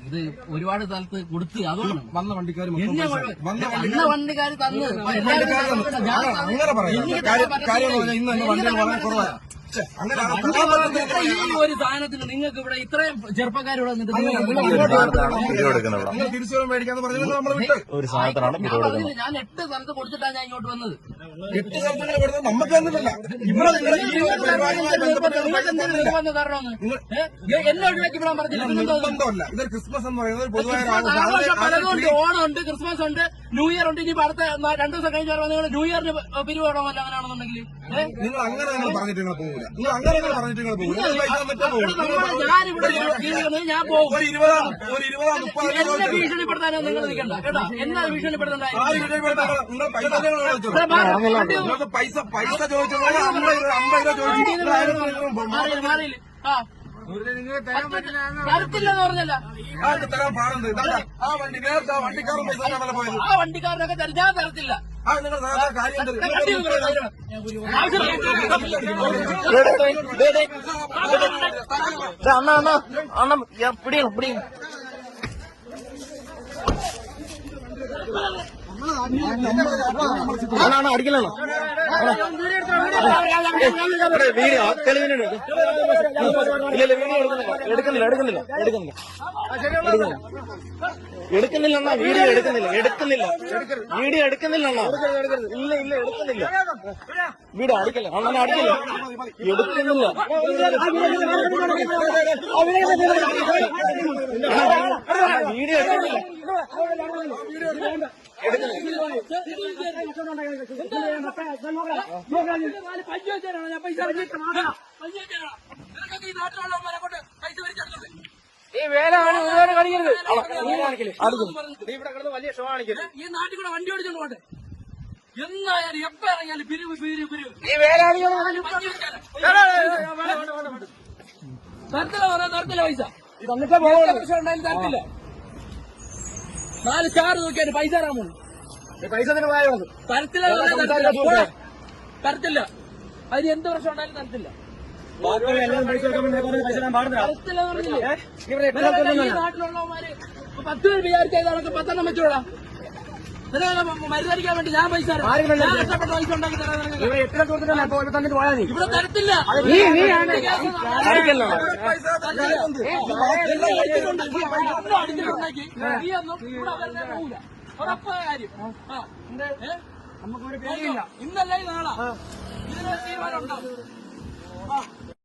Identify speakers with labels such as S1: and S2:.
S1: ഇത് ഒരുപാട് സ്ഥലത്ത് കൊടുത്ത് അതുകൊണ്ട്
S2: വന്ന വണ്ടിക്കാർ
S1: വണ്ടിക്കാർ തന്ന്
S2: അങ്ങനെ പറയാം. ഇന്ന് എന്റെ വണ്ടികൾ വളരെ കുറവാണ്.
S1: ഈ ഒരു സാധനത്തിന് നിങ്ങൾക്ക് ഇവിടെ ഇത്രയും ചെറുപ്പക്കാരോട് വന്നിട്ട്
S2: തിരിച്ചു മേടിക്കാന്ന് പറഞ്ഞാൽ നമ്മൾ വിട്ട്
S3: ഒരു സാധനത്തിനാണ്
S1: ഞാൻ 8 സ്ഥലത്ത് കൊടുത്തിട്ടാണ് ഞാൻ ഇങ്ങോട്ട് വന്നത്.
S2: 8 സ്ഥലത്തിന് കൊടുത്തത് നമുക്ക് തന്നിട്ടില്ല. ഇവിടെ
S1: എന്നെ ഒഴിവാക്കി വിടാൻ പറഞ്ഞില്ല.
S2: നിർബന്ധമല്ല. ഇതൊരു ക്രിസ്മസ് എന്ന് പറയുന്നത് പൊതുവായ
S1: പലതുണ്ട്. ഓണമുണ്ട്, ക്രിസ്മസ് ഉണ്ട്, ന്യൂ ഇയർ ഉണ്ട്. ഇനി അടുത്ത 2 ദിവസം കഴിഞ്ഞ നിങ്ങൾ ന്യൂ ഇയറിന് പിരിവ് വേണമല്ലോ. അങ്ങനെയാണെന്നുണ്ടെങ്കിൽ
S2: നിങ്ങൾ അങ്ങനെ പറഞ്ഞിട്ട് നിങ്ങൾ പോകില്ല. നിങ്ങൾ അങ്ങനെ പറഞ്ഞിട്ട് നിങ്ങൾ പോകില്ല.
S1: ഞാൻ പോകും.
S2: ഒരു 20-30
S1: എന്നെ ഭീഷണിപ്പെടുത്താനോ നിങ്ങൾ നിൽക്കണ്ട കേട്ടോ. എന്നാ ഭീഷണിപ്പെടുത്തണ്ടായി
S2: നിങ്ങൾക്ക് പൈസ ചോദിച്ചത് 50 രൂപ ചോദിച്ചു.
S1: മാറിയില്ല. തരത്തില്ലെന്ന് പറഞ്ഞല്ല.
S2: തരാൻ പാടുണ്ട്. ആ വണ്ടി നേരത്തെ ആ വണ്ടിക്കാരൻ പൈസ പോയത്.
S1: ആ വണ്ടിക്കാരനൊക്കെ ഞാൻ തരത്തില്ല.
S2: നിങ്ങൾ കാര്യം
S3: അണ്ണ പിടിക്കണം അടിക്കലാണോ വീഡിയോ തെളിവിനുണ്ട്. ഇല്ല എടുക്കുന്നില്ല അണ്ണാ. വീഡിയോ എടുക്കുന്നില്ല വീഡിയോ എടുക്കുന്നില്ല അണ്ണാ. ഇല്ല എടുക്കുന്നില്ല. വീഡിയോ അടിക്കല്ല അണ്ണനെ അടിക്കില്ല. എടുക്കുന്നില്ല. വീഡിയോ എടുക്കുന്നില്ല.
S1: ഈ വേലാണ് ഇതുവരെ കളിക്കരുത്.
S3: ഇവിടെ കിടന്ന് വലിയ ഷോ കാണിക്കരുത്.
S1: ഈ നാട്ടിൽ കൂടെ വണ്ടി ഓടിച്ചോണ്ട് പോട്ടെ. എന്നായാലും എപ്പ ഇറങ്ങിയാലും പിരിവ്
S3: ഈ വേലാണ്
S1: തരത്തില്ല പൈസ. പ്രശ്നം ഉണ്ടായാലും തരത്തില്ല. 4 സ്റ്റാർ നോക്കിയാൽ പൈസ തരാൻ പോകും.
S3: പൈസ
S1: തരത്തില്ല. അതിന് എന്ത് പ്രശ്നം ഉണ്ടായാലും തരത്തില്ല. നാട്ടിലുള്ളവന്മാര് 10 പേര് വിചാരിച്ചതൊക്കെ 10 വെച്ചോടാ. മരുന്നടിക്കാൻ വേണ്ടി ഞാൻ പൈസ കഷ്ടപ്പെട്ട പൈസ ഉണ്ടാക്കി തരാൻ ഇവിടെ തരത്തില്ല. അടിച്ചിട്ടുണ്ടെങ്കിൽ നീ ഒന്നും ഇവിടെ അവരുടെ പോകില്ല. ഉറപ്പായ കാര്യം. ഇന്നല്ല നാളാ ഇതിനൊരു തീരുമാനം ഉണ്ടാവും.